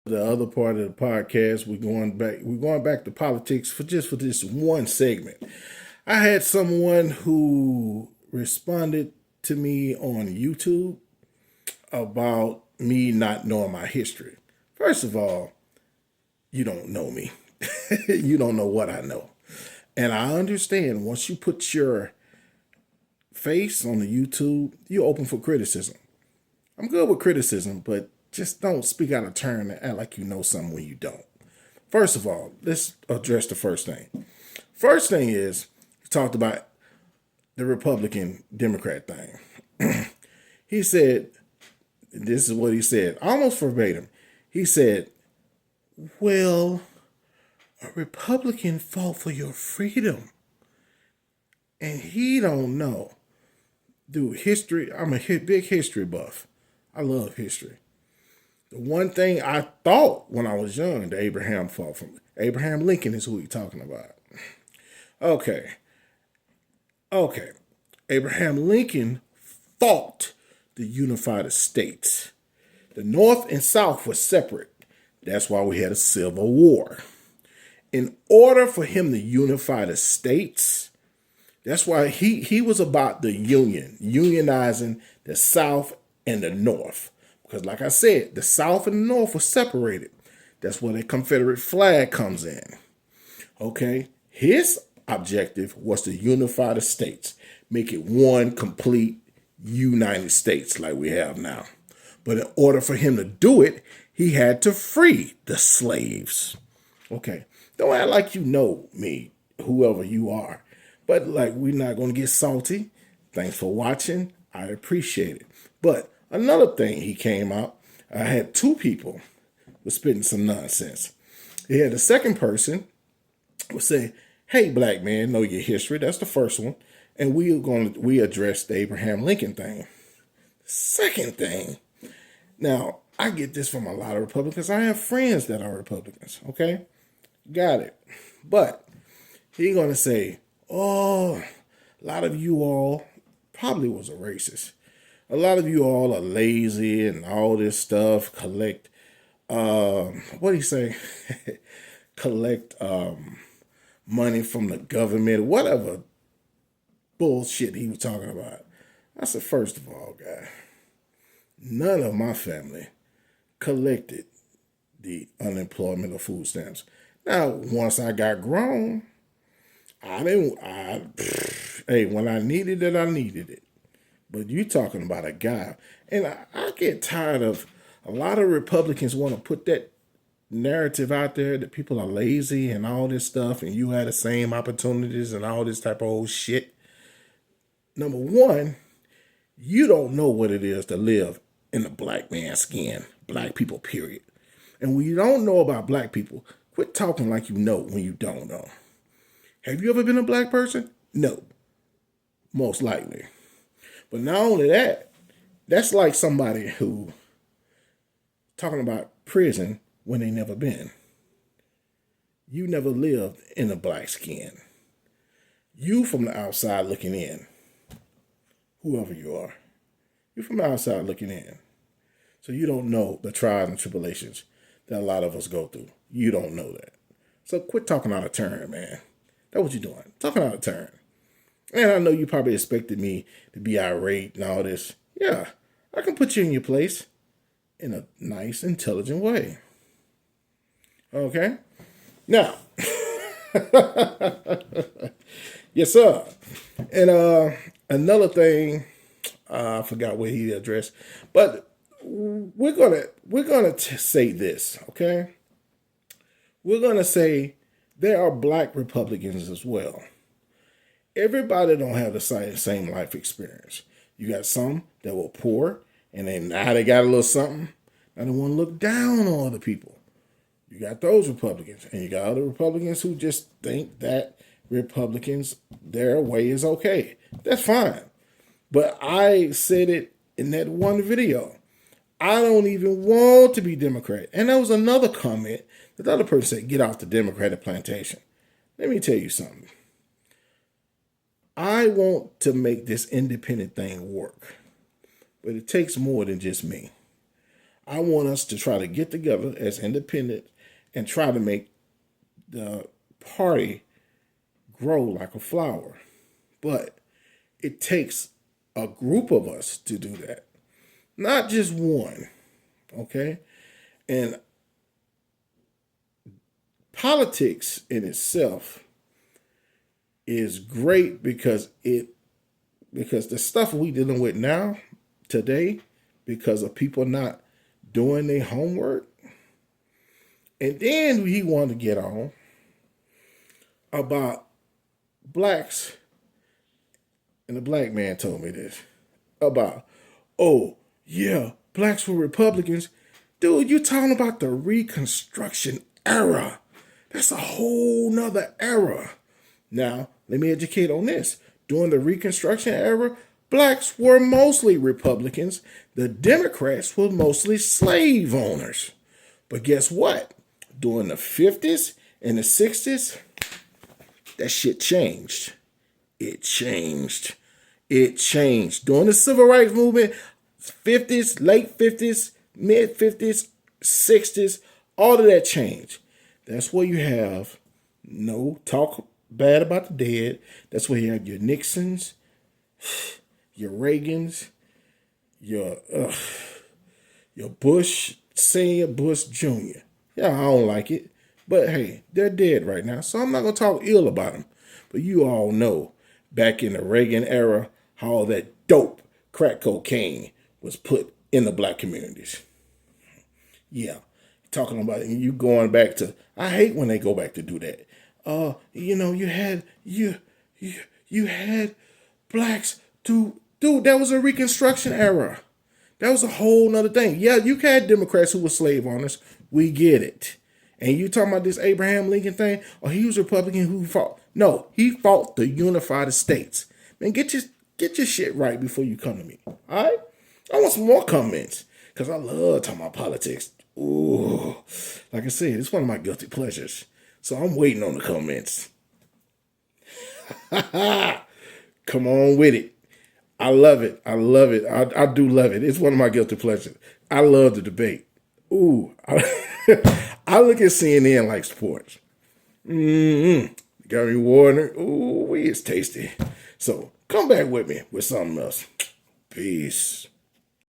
The other part of the podcast, we're going back to politics for this one segment. I had someone who responded to me on YouTube about me not knowing my history. First of all, you don't know me. You don't know what I know. And I understand once you put your face on the YouTube, you're open for criticism. I'm good with criticism, but just don't speak out of turn and act like you know something when you don't. First of all, let's address the first thing. First thing is, he talked about the Republican Democrat thing. He said, this is what he said, almost verbatim. He said, well, a Republican fought for your freedom. And he don't know. Dude, history, I'm a big history buff. I love history. The one thing I thought when I was young, the Abraham fought for me. Abraham Lincoln is who he's talking about. Okay. Okay. Abraham Lincoln fought to unify the states. The North and South were separate. That's why we had a civil war. In order for him to unify the states, that's why he was about the union, unionizing the South and the North. Because like I said, the South and the North were separated. That's where the Confederate flag comes in. Okay? His objective was to unify the states, make it one complete United States like we have now. But in order for him to do it, he had to free the slaves. Okay? Don't act like you know me, whoever you are. But like, we're not going to get salty. Thanks for watching. I appreciate it. But another thing, he came out, I had two people was spitting some nonsense. He had the second person was saying, hey, black man, know your history. That's the first one. And we addressed the Abraham Lincoln thing. Second thing, now I get this from a lot of Republicans. I have friends that are Republicans. Okay, got it. But he gonna say, oh, a lot of you all probably was a racist. A lot of you all are lazy and all this stuff. Collect, what do you say? Collect money from the government, whatever bullshit he was talking about. I said, first of all, guy, none of my family collected the unemployment or food stamps. Now, once I got grown, hey, when I needed it, I needed it. But you talking about a guy, and I get tired of a lot of Republicans want to put that narrative out there that people are lazy and all this stuff, and you had the same opportunities and all this type of old shit. Number one, you don't know what it is to live in a black man's skin, black people, period. And when you don't know about black people, quit talking like you know when you don't know. Have you ever been a black person? No, most likely. But not only that, that's like somebody who talking about prison when they never been. You never lived in a black skin. You from the outside looking in, whoever you are. You from the outside looking in. So you don't know the trials and tribulations that a lot of us go through. You don't know that. So quit talking out of turn, man. That's what you're doing. Talking out of turn. And I know you probably expected me to be irate and all this. Yeah, I can put you in your place in a nice, intelligent way. Okay? Now, yes, sir. And another thing, I forgot what he addressed, but we're gonna say this, okay? We're gonna say there are black Republicans as well. Everybody don't have the same life experience. You got some that were poor, and then now they got a little something. Now they want to look down on other people. You got those Republicans, and you got other Republicans who just think that Republicans, their way is okay. That's fine. But I said it in that one video. I don't even want to be Democrat. And there was another comment that the other person said, get off the Democratic plantation. Let me tell you something. I want to make this independent thing work, but it takes more than just me. I want us to try to get together as independent and try to make the party grow like a flower. But it takes a group of us to do that, not just one. Okay? And politics in itself is great because the stuff we dealing with now today, because of people not doing their homework, and then he wanted to get on about blacks, and the black man told me this about, oh yeah, blacks were Republicans. Dude, you talking about the Reconstruction era. That's a whole nother era. Now, let me educate on this. During the Reconstruction era, blacks were mostly Republicans. The Democrats were mostly slave owners. But guess what? During the 50s and the 60s, that shit changed. It changed. It changed. During the Civil Rights Movement, 50s, late 50s, mid 50s, 60s, all of that changed. That's where you have no talk bad about the dead. That's where you have your Nixons, your Reagans, your Bush Senior, Bush Jr. Yeah, I don't like it. But hey, they're dead right now, so I'm not going to talk ill about them. But you all know, back in the Reagan era, how all that dope, crack cocaine, was put in the black communities. Yeah, talking about it, and you going back to, I hate when they go back to do that. You had blacks do, dude, that was a Reconstruction era. That was a whole nother thing. Yeah, you had Democrats who were slave owners. We get it. And you talking about this Abraham Lincoln thing? Or he was a Republican who fought. No, he fought to unify the states. Man, get your shit right before you come to me. All right? I want some more comments. Because I love talking about politics. Ooh. Like I said, it's one of my guilty pleasures. So I'm waiting on the comments. Come on with it. I love it. I love it. I do love it. It's one of my guilty pleasures. I love the debate. Ooh. I look at CNN like sports. Gary Warner. Ooh, it's tasty. So come back with me with something else. Peace.